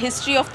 history of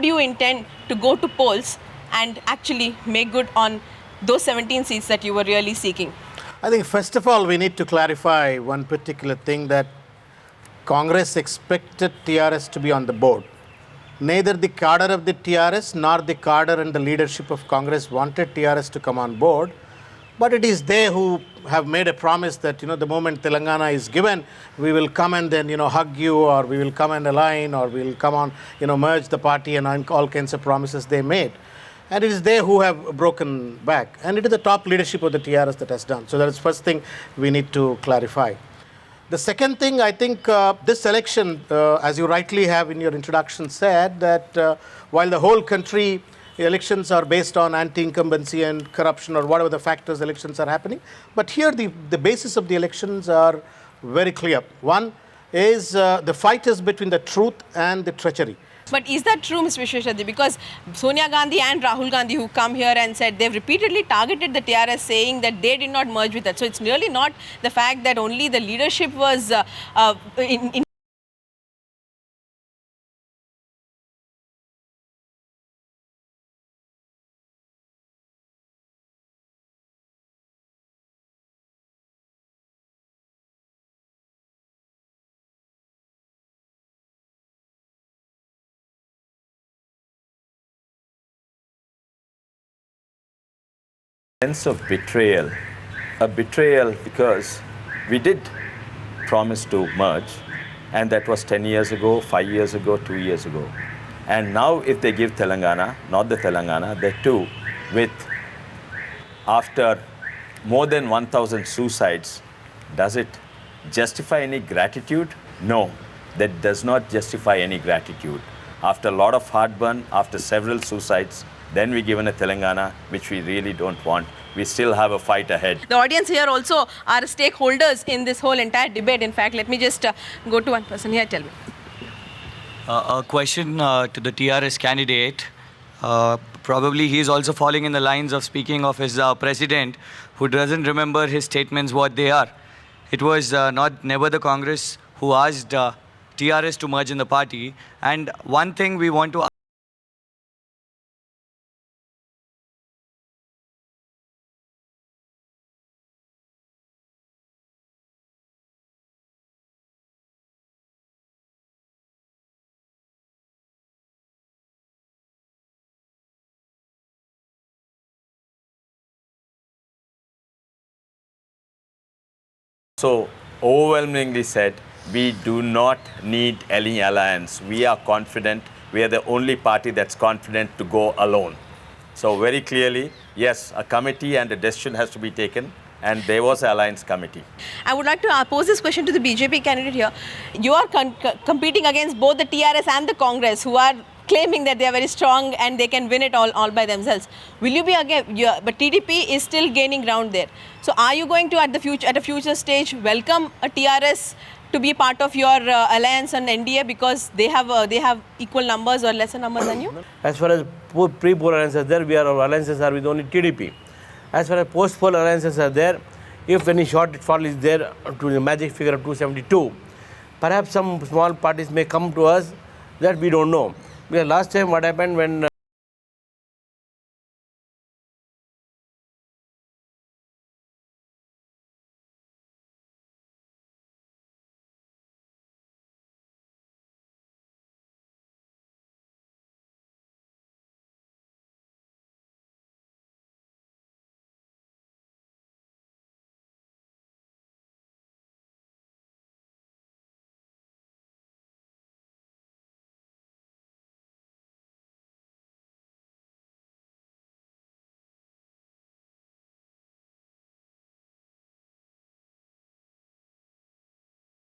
do you intend to go to polls and actually make good on those 17 seats that you were really seeking? I think first of all, we need to clarify one particular thing, that Congress expected TRS to be on the board. Neither the cadre of the TRS nor the cadre and the leadership of Congress wanted TRS to come on board. But it is they who have made a promise that, the moment Telangana is given, we will come and then, hug you, or we will come and align, or we will come on, merge the party, and all kinds of promises they made. And it is they who have broken back. And it is the top leadership of the TRS that has done. So that is the first thing we need to clarify. The second thing, I think this election, as you rightly have in your introduction said, that while the whole country elections are based on anti-incumbency and corruption or whatever the factors elections are happening, but here the basis of the elections are very clear. One is the fight is between the truth and the treachery. But is that true, Mr. Vishweshwar? Because Sonia Gandhi and Rahul Gandhi, who come here and said they've repeatedly targeted the TRS, saying that they did not merge with that. So it's really not the fact that only the leadership was in Sense of betrayal. A betrayal because we did promise to merge, and that was 10 years ago, 5 years ago, 2 years ago. And now if they give Telangana, not the Telangana, they too, with after more than 1,000 suicides, does it justify any gratitude? No, that does not justify any gratitude. After a lot of heartburn, after several suicides, then we given a Telangana, which we really don't want. We still have a fight ahead. The audience here also are stakeholders in this whole entire debate. In fact, let me just go to one person here. Tell me. A question to the TRS candidate. Probably he is also falling in the lines of speaking of his president, who doesn't remember his statements what they are. It was never the Congress who asked TRS to merge in the party. And one thing we want to So overwhelmingly said, we do not need any alliance. We are confident. We are the only party that's confident to go alone. So very clearly, yes, a committee and a decision has to be taken, and there was an alliance committee. I would like to pose this question to the BJP candidate here. You are competing against both the TRS and the Congress, who are claiming that they are very strong and they can win it all by themselves. Will you be again? But TDP is still gaining ground there. So are you going to at a future stage welcome a TRS to be part of your alliance and NDA because they have equal numbers or lesser numbers than you? As far as pre-poll alliances there, our alliances are with only TDP. As far as post-poll alliances are there, if any shortfall is there to the magic figure of 272, perhaps some small parties may come to us, that we don't know. Because last time what happened when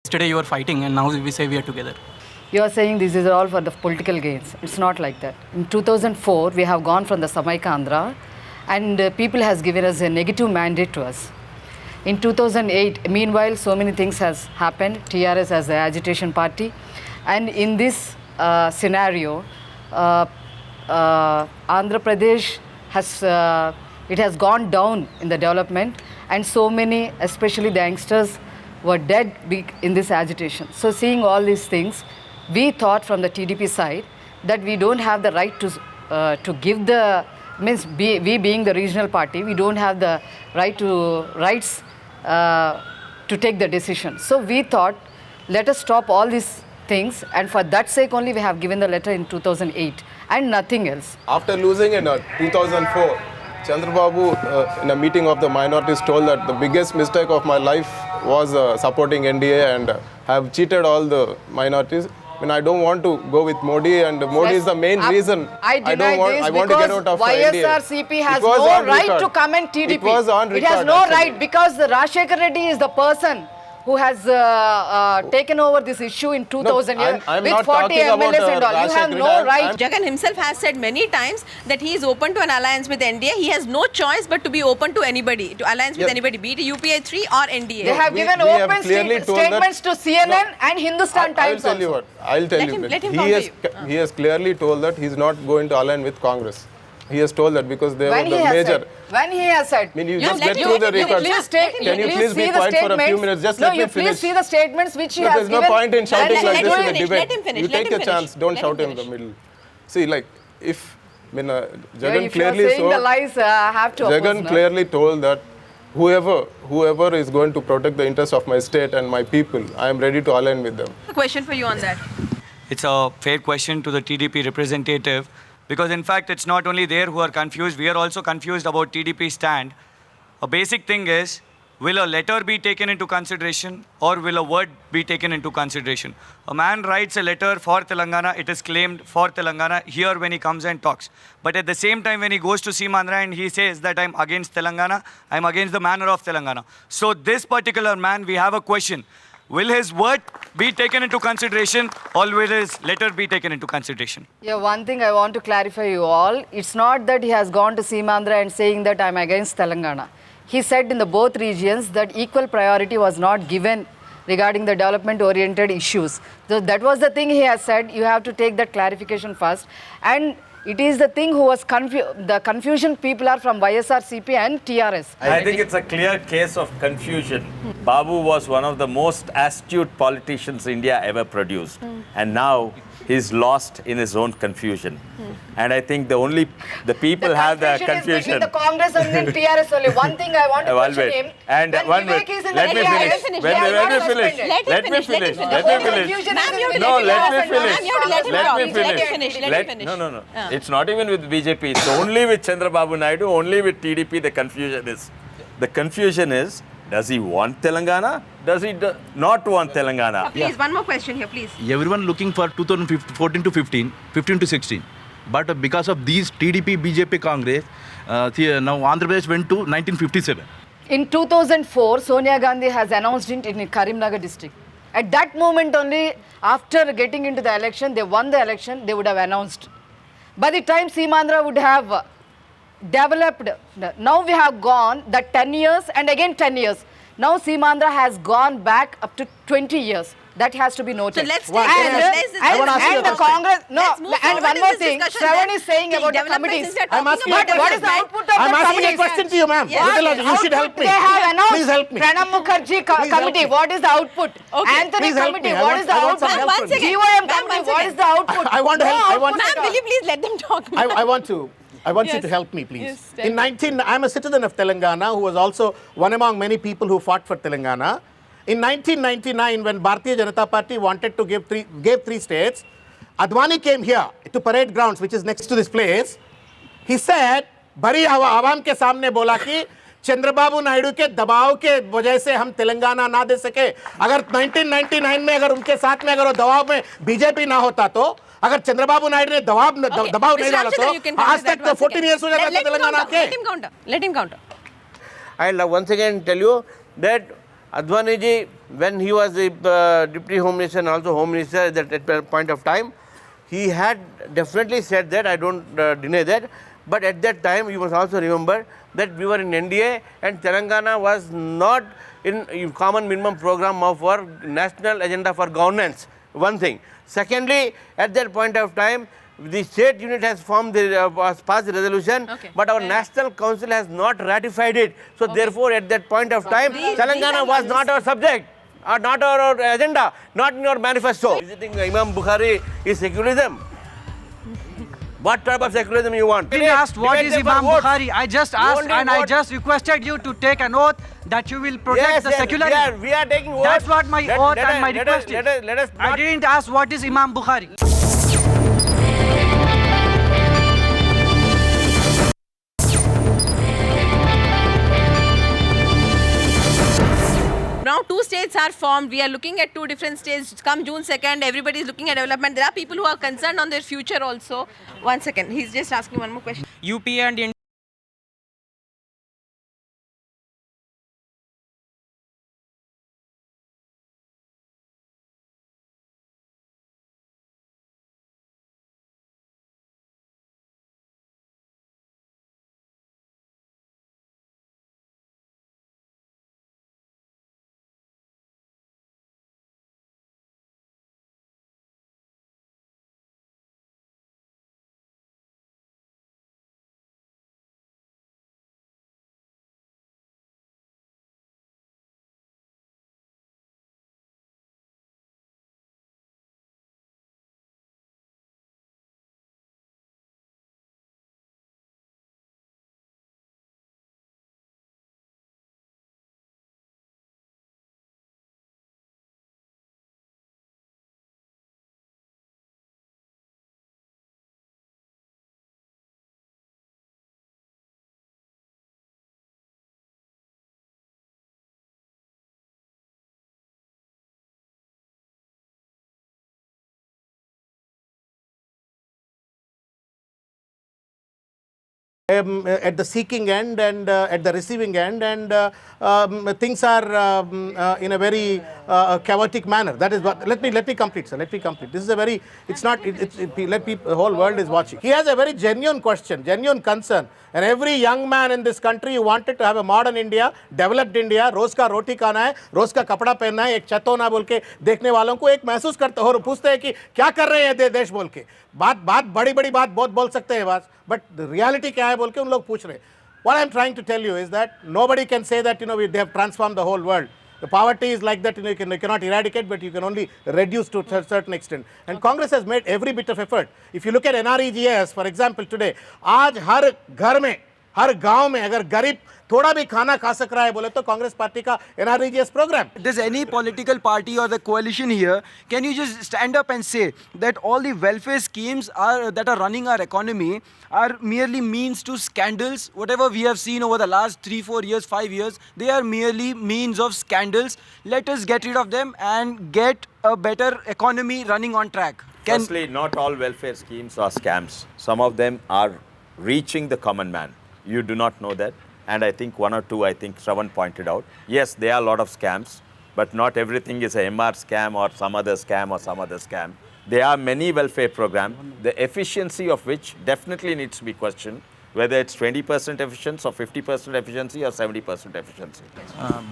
Yesterday you were fighting and now we say we are together. You are saying this is all for the political gains. It's not like that. In 2004, we have gone from the Samaika Andhra and people has given us a negative mandate to us. In 2008, meanwhile, so many things has happened. TRS as the agitation party. And in this scenario, Andhra Pradesh has, it has gone down in the development and so many, especially the youngsters, were dead in this agitation. So seeing all these things, we thought from the TDP side that we don't have the right to give the, we being the regional party, we don't have the rights to take the decision. So we thought, let us stop all these things, and for that sake only we have given the letter in 2008 and nothing else. After losing in 2004, Chandrababu in a meeting of the minorities told that the biggest mistake of my life was supporting NDA and have cheated all the minorities. I mean, I don't want to go with Modi, and Modi is the main reason. I want to get out of NDA. YSRCP has no right to comment TDP. It was on record. It has no right because the Rajshekhar Reddy is the person who has taken over this issue in 2000 I'm with not 40 talking about, MLAs and all. You have Rajshekhar no Reddy. right. Jagan himself has said many times that he is open to an alliance with NDA. He has no choice but to be open to anybody, to alliance with anybody, be it UPA 3 or NDA. They have given we have open clearly told that- statements to CNN and Hindustan Times I'll tell you also. what. I'll tell Let you. him- that let him he counter has you. he has clearly told that he's not going to align with Congress. He has told that because they When were he the has major. said, when he has said, I mean, you Yeah, just let get him- through the let him- records. let him- Can you please be see the quiet for a few statements? minutes? Just no, let me you finish. please see the statements which he No, has there's no given. point in shouting Let- like let this him in a finish, debate. let him finish, You let take him your finish. chance. Don't Let shout him in the finish. middle. See, like, if, I mean, Yeah, Jagan if you are clearly saying the lies, I have to oppose Jagan now. clearly told that whoever is going to protect the interests of my state and my people, I am ready to align with them. Question for you on that. It's a fair question to the TDP representative because, in fact, it's not only they who are confused. We are also confused about TDP's stand. A basic thing is, will a letter be taken into consideration or will a word be taken into consideration? A man writes a letter for Telangana, it is claimed for Telangana here when he comes and talks. But at the same time, when he goes to Seemandhra and he says that I'm against Telangana, I'm against the manner of Telangana. So this particular man, we have a question. Will his word be taken into consideration or will his letter be taken into consideration? Yeah, one thing I want to clarify you all. It's not that he has gone to Seemandhra and saying that I'm against Telangana. He said in the both regions that equal priority was not given regarding the development-oriented issues. So that was the thing he has said. You have to take that clarification first. And it is the thing who was the confusion people are from YSRCP and TRS. I think it's a clear case of confusion. Babu was one of the most astute politicians India ever produced. And now he's lost in his own confusion. And I think the people have the is confusion. between the Congress and then TRS only. One thing I want to Well, question wait. him. And when one Vivek minute. is in Let the me TRS, finish. he Let is me not finish. suspended. Let me finish. Let Let him me finish. finish. Ma'am, you have to No, let let me him finish. Ma'am, you have to let him Let talk. me Let him finish. finish. Let him finish. No. It's not even with BJP. It's only with Chandrababu Naidu, only with TDP the confusion is. The confusion is, does he want Telangana? Does he not want Telangana? Please, one more question here, please. Everyone looking for 2014 to 15, 15 to 16. But because of these TDP, BJP, Congress, now Andhra Pradesh went to 1957. In 2004, Sonia Gandhi has announced it in Karimnagar district. At that moment only, after getting into the election, they won the election, they would have announced. By the time Seemandhra would have developed, now we have gone the 10 years and again 10 years. Now Seemandhra has gone back up to 20 years. That has to be noted. So let's take I wanna ask you a the question. Congress, no, Let's move and forward one in more this thing, discussion. Shravan is saying See, about the development, committees. since we are I'm talking asking about a What is the development, output of I'm the asking a committees? question to you, ma'am. Yes. Ridulaj, you should help me. They have announced Please help me. Pranab Mukherjee Please help committee. me. What is the output? Okay. Anthony Please help committee. me. What is the I want some output? help Ma'am, from you. GOM Ma'am, committee. once What again. is the output? I want to No help. I want output Ma'am, at will you all. please let them talk? I want you Yes. to help me, please. Yes, tell me. I'm a citizen of Telangana who was also one among many people who fought for Telangana. In 1999, when Bharatiya Janata Party wanted to gave three states, Advani came here to Parade Grounds, which is next to this place. He said, बड़ी आवाम के सामने बोला कि चंद्रबाबू नायडू के दबाव के वजह से हम तेलंगाना ना दे सके. अगर 1999 में अगर उनके साथ में अगर वो दबाव में बीजेपी ना होता तो अगर चंद्रबाबू नायडू ने दबाव नहीं डाला तो आज तक तो 14 years हो जाता तेलंगाना के. Let him counter. I'll once again tell you that Advani ji when he was the Deputy Home Minister and also Home Minister at that point of time, he had definitely said that, I don't deny that, but at that time you must also remember that we were in NDA and Telangana was not in common minimum program of our national agenda for governance, one thing. Secondly, at that point of time, the state unit has formed passed the resolution, but our national council has not ratified it. So therefore, at that point of time, Telangana was not our subject, or not our agenda, not in our manifesto. Visiting Imam Bukhari is secularism. What type of secularism you want? You asked what is Imam Bukhari. I just asked and I just requested you to take an oath that you will protect the secularism. We are taking oath. That's what my oath and my request is. I didn't ask what is Imam Bukhari. Now 2 states are formed. We are looking at 2 different states. Come June 2nd, everybody is looking at development. There are people who are concerned on their future also. 1 second, he's just asking one more question. UP and India. At the seeking end and at the receiving end, and things are in a very chaotic manner. That is what. Let me complete, sir. Let me complete. This is a very. It's not. The whole world is watching. He has a very genuine question, genuine concern, and every young man in this country who wanted to have a modern India, developed India, रोज का रोटी खाना है, रोज का कपड़ा पहनना है, एक छतो ना बोल के देखने वालों को एक महसूस करते हो और पूछते हैं कि क्या कर रहे हैं देश बोल के. बात बड़ी बात बहुत बोल सकते हैं बस, but the reality क्या है बोल के उन लोग पूछ रहे हैं. What I am trying to tell you is that nobody can say that they have transformed the whole world. The poverty is like that, you cannot eradicate, but you can only reduce to a certain extent. And Congress has made every bit of effort. If you look at NREGS, for example, today, आज हर घर में, हर गांव में अगर गरीब थोड़ा भी खाना खा सक रहा है बोले तो कांग्रेस पार्टी का NREGS program. Does any political party or the coalition here, can you just stand up and say that all the welfare schemes that are running our economy are merely means to scandals? Whatever we have seen over the last 3-4 years, 5 years, they are merely means of scandals. Let us get rid of them and get a better economy running on track. Firstly, not all welfare schemes are scams. Some of them are reaching the common man. You do not know that. And I think 1 or 2, I think Shravan pointed out. Yes, there are a lot of scams, but not everything is a MR scam or some other scam or some other scam. There are many welfare programs, the efficiency of which definitely needs to be questioned, whether it's 20% efficiency or 50% efficiency or 70% efficiency.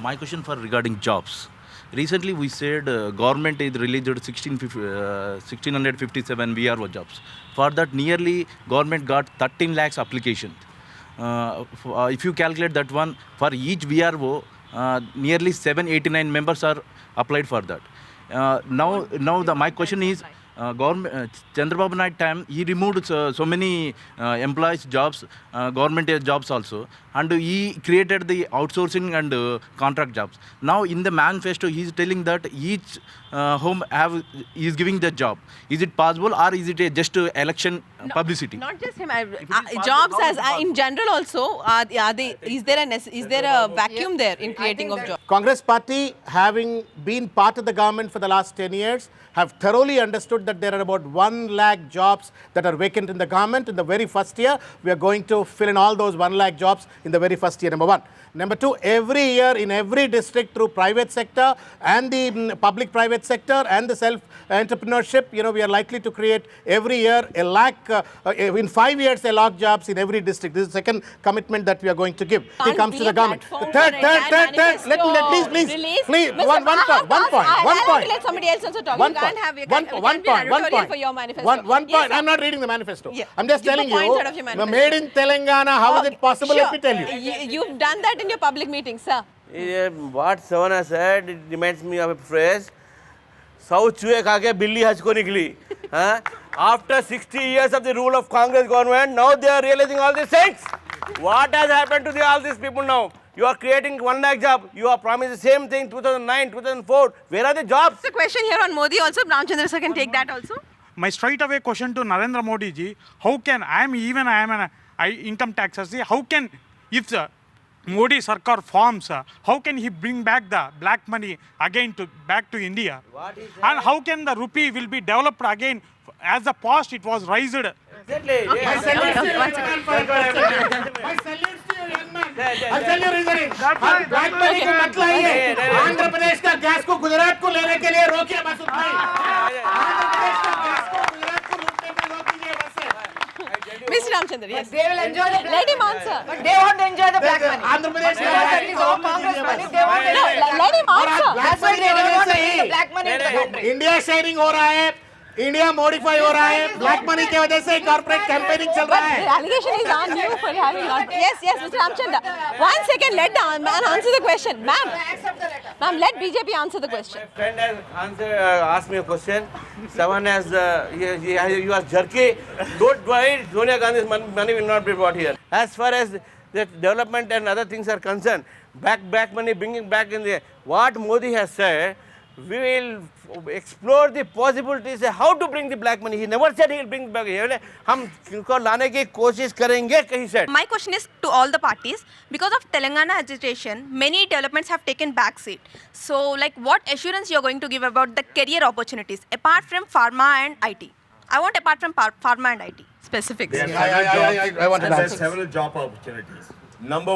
My question for regarding jobs. Recently, we said government is released 1657 VRO jobs. For that, nearly government got 13 lakhs applications. If you calculate that one, for each VRO, nearly 789 members are applied for that. My question is, government Chandrababu Naidu time, he removed so many employees jobs, government jobs also, and he created the outsourcing and contract jobs. Now in the manifesto, he is telling that each home is giving the job. Is it possible, or is it just election publicity. Not just him. Jobs as in general also. Is there a vacuum there in creating of jobs? Congress party, having been part of the government for the last 10 years, have thoroughly understood that there are about 1 lakh jobs that are vacant in the government. In the very first year, we are going to fill in all those 1 lakh jobs in the very first year, number one. Number two, every year in every district through private sector and the public-private sector and the self-entrepreneurship, we are likely to create every year a lakh, in 5 years, a lakh jobs in every district. This is the second commitment that we are going to give. It comes to the government. Third, please, one point. Let somebody else also talk. You can't have One point. For your manifesto. One point. I'm not reading the manifesto. I'm just telling you, made in Telangana, how is it possible? Let me tell you. You've done that in your public meetings, sir. What Savana said, it reminds me of a phrase, "Sau chuhe kha ke billi haj ko nikli." After 60 years of the rule of Congress government, now they are realizing all these things. What has happened to all these people now? You are creating 1 lakh job. You are promising the same thing 2009, 2004. Where are the jobs? There's a question here on Modi also. Ramchandra sir can take that also. My straight away question to Narendra Modi ji, how can, I am an income taxer, how can, if the Modi Sarkar forms, how can he bring back the black money again back to India? And how can the rupee will be developed again as the past it was raised? Exactly. My salutes to you, young man. I'll tell you reasoning. Black money को मत लाइए. आंध्र प्रदेश का gas को गुजरात को लेने के लिए रोकिए बस उतना ही. आंध्र प्रदेश का गैस को गुजरात को लूटने पे रोक दीजिए बस. Mr. Ramchandra, yes. They will enjoy the Let him answer. But they won't enjoy the black money. Andhra Pradesh का That is all Congress money. They won't enjoy it. Let him answer. That's why they don't want to bring the black money into the country. India sharing हो रहा है. India modify हो रहा है. Black money की वजह से corporate campaigning चल रहा है. The allegation is on you for having not. Yes, Mr. Ramchandra. 1 second, let the man answer the question. Ma'am, let BJP answer the question. My friend has asked me a question. Someone has, he was jerky. Don't worry, Sonia Gandhi's money will not be brought here. As far as the development and other things are concerned, back money, bringing back in the, what Modi has said, we will explore the possibilities of how to bring the black money. He never said he will bring back. हम इनको लाने की कोशिश करेंगे कहीं से. My question is to all the parties. Because of Telangana agitation, many developments have taken backseat. So, like, what assurance you are going to give about the career opportunities apart from pharma and IT? I want apart from pharma and IT specifics. I want to There are answer. several job opportunities. Number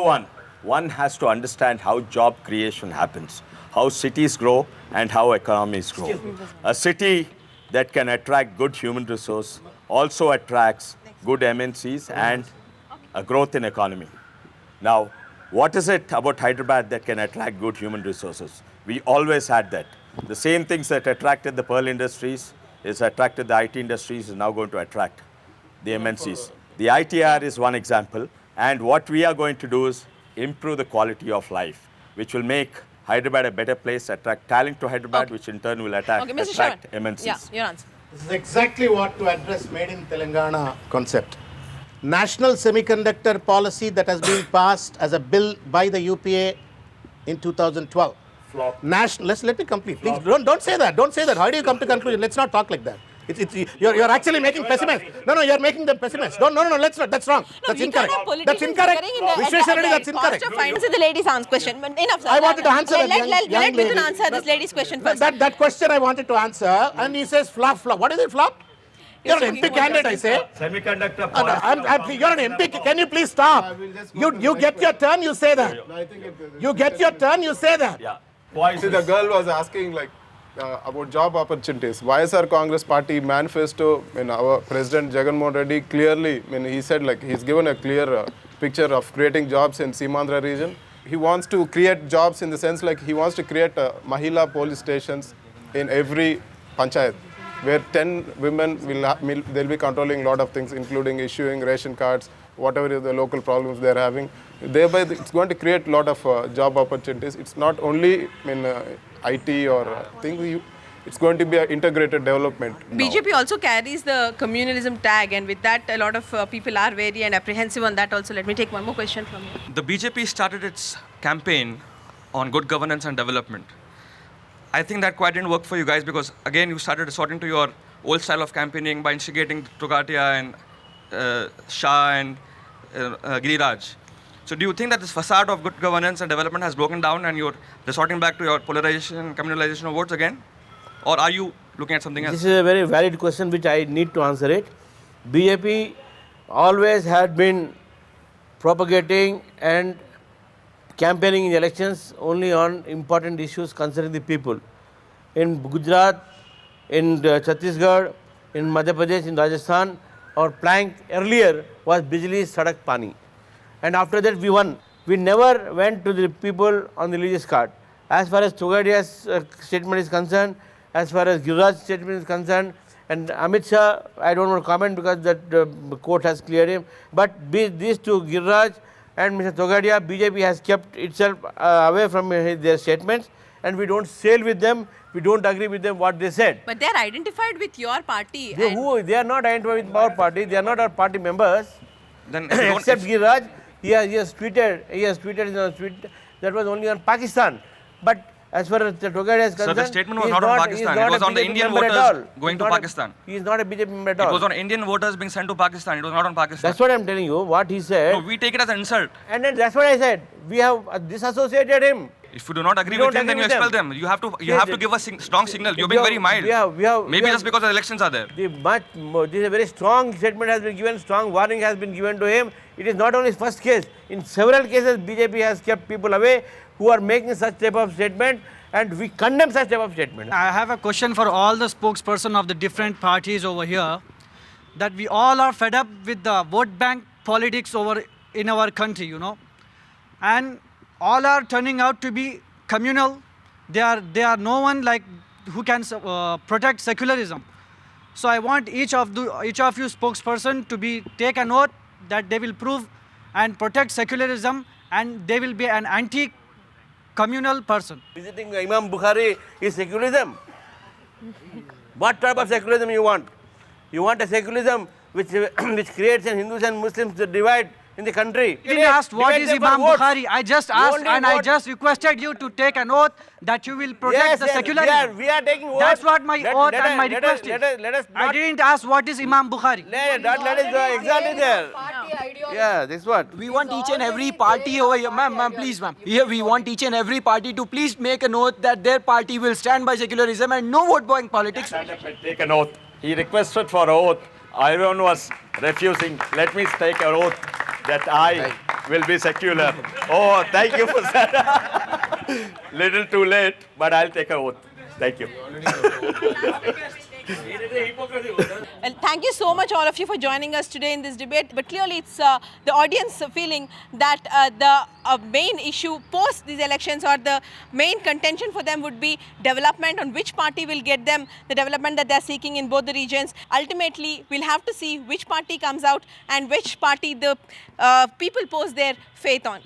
one has to understand how job creation happens, how cities grow and how economies grow. A city that can attract good human resource also attracts good MNCs and a growth in economy. Now, what is it about Hyderabad that can attract good human resources? We always had that. The same things that attracted the pearl industries is attracted the IT industries is now going to attract the MNCs. The ITR is one example, and what we are going to do is improve the quality of life, which will make Hyderabad a better place, attract talent to Hyderabad, which in turn will attract MNCs. Yeah, your answer. This is exactly what to address Made in Telangana concept. National semiconductor policy that has been passed as a bill by the UPA in 2012. Flop. Let me complete. Please don't say that. Don't say that. How do you come to conclusion? Let's not talk like that. You're actually making pessimists. No, you're making them pessimists. No, let's not. That's wrong. That's incorrect. That's incorrect. Vishwesharani, that's incorrect. Answer the lady's question. Enough, sir. I wanted to answer that young lady. Let answer this lady's question first. That question I wanted to answer, and he says flop. What is it, flop? You're an MP candidate, I say. Semiconductor You're an MP. Can you please stop? You get your turn, you say that. You get your turn, you say that. Yeah. See, the girl was asking about job opportunities. YSR Congress Party manifesto, our President Jagan Mohan Reddy clearly, he said he's given a clear picture of creating jobs in Simandra region. He wants to create jobs in the sense he wants to create Mahila police stations in every panchayat, where 10 women they'll be controlling a lot of things, including issuing ration cards, whatever is the local problems they're having. Thereby, it's going to create a lot of job opportunities. It's not only IT or things. It's going to be an integrated development. BJP also carries the communalism tag, and with that, a lot of people are wary and apprehensive on that also. Let me take one more question from you. The BJP started its campaign on good governance and development. I think that quite didn't work for you guys because, again, you started resorting to your old style of campaigning by instigating Togatia and Shah and Giriraj. So do you think that this facade of good governance and development has broken down and you're resorting back to your polarization and communalization of votes again? Or are you looking at something else? This is a very valid question which I need to answer it. BJP always had been propagating and campaigning in elections only on important issues concerning the people. In Gujarat, in Chhattisgarh, in Madhya Pradesh, in Rajasthan, our plank earlier was Bijli, Sadak, Pani. And after that we won. We never went to the people on the religious card. As far as Togadia's statement is concerned, as far as Giriraj's statement is concerned, and Amit Shah, I don't want to comment because that court has cleared him. But these two, Giriraj and Mr. Togadia, BJP has kept itself away from their statements, and we don't sail with them. We don't agree with them what they said. But they are identified with your party. They are not identified with our party. They are not our party members. Then except Giriraj, he has tweeted in a tweet that was only on Pakistan. But as far as the Togadia is concerned, so the statement was not on Pakistan. It was on the Indian voters going to Pakistan. He is not a BJP member at all. It was on Indian voters being sent to Pakistan. It was not on Pakistan. That's what I am telling you. What he said. No, we take it as an insult. And then that's what I said. We have disassociated him. If you do not agree with him, then you expel them. You have to give a strong signal. You're being very mild. Maybe just because the elections are there. This is a very strong statement has been given, strong warning has been given to him. It is not only his first case. In several cases, BJP has kept people away who are making such type of statement, and we condemn such type of statement. I have a question for all the spokesperson of the different parties over here, that we all are fed up with the vote bank politics over in our country, you know, and all are turning out to be communal. They are no one like who can protect secularism. So I want each of you spokesperson to take an oath that they will prove and protect secularism, and they will be an anti-communal person. Visiting Imam Bukhari is secularism. What type of secularism you want? You want a secularism which creates an Hindus and Muslims divide in the country. You didn't ask what is Imam Bukhari. I just asked and I just requested you to take an oath that you will protect the secularism. We are taking oath. That's what my oath and my request is. I didn't ask what is Imam Bukhari. Let us exactly there. Yeah, this is what. We want each and every party over here, ma'am, please, ma'am. Here we want each and every party to please make an oath that their party will stand by secularism and no vote buying politics. Take an oath. He requested for oath. Everyone was refusing. Let me take an oath that I will be secular. Oh, thank you for that. Little too late, but I'll take an oath. Thank you. Well, thank you so much, all of you, for joining us today in this debate. But clearly, it's the audience feeling that the main issue post these elections, or the main contention for them, would be development, on which party will get them the development that they're seeking in both the regions. Ultimately, we'll have to see which party comes out and which party the people pose their faith on.